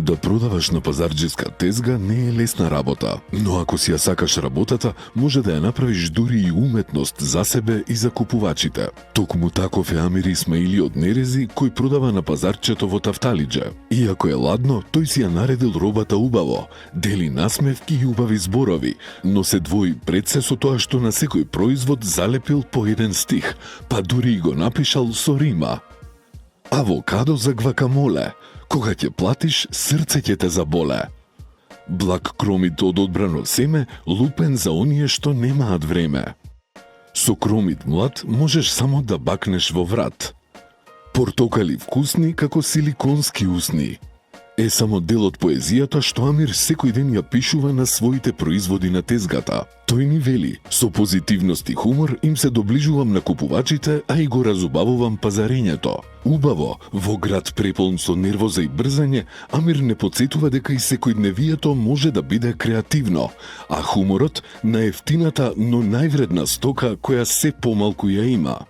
Да продаваш на пазарџиска тезга не е лесна работа, но ако си ја сакаш работата, може да ја направиш дури и уметност за себе и за купувачите. Токму таков е Амир Исмаили од Нерези, кој продава на пазарчето во Тафталиџе. Иако е ладно, тој си ја наредил робата убаво, дели насмевки и убави зборови, но се двои пред се со тоа што на секој производ залепил по еден стих, па дури и го напишал со рима. Авокадо за гвакамоле. Кога ќе платиш, срце ќе те заболе. Благ кромит од одбрано семе, лупен за оние што немаат време. Со кромит млад можеш само да бакнеш во врат. Портокали вкусни како силиконски усни. Е само дел од поезијата што Амир секој ден ја пишува на своите производи на тезгата. Тој ни вели, со позитивност и хумор им се доближувам на купувачите, а и го разубавувам пазарењето. Убаво, во град преполн со нервоза и брзање, Амир не подсетува дека и секојдневието може да биде креативно, а хуморот на ефтината, но највредна стока која се помалку ја има.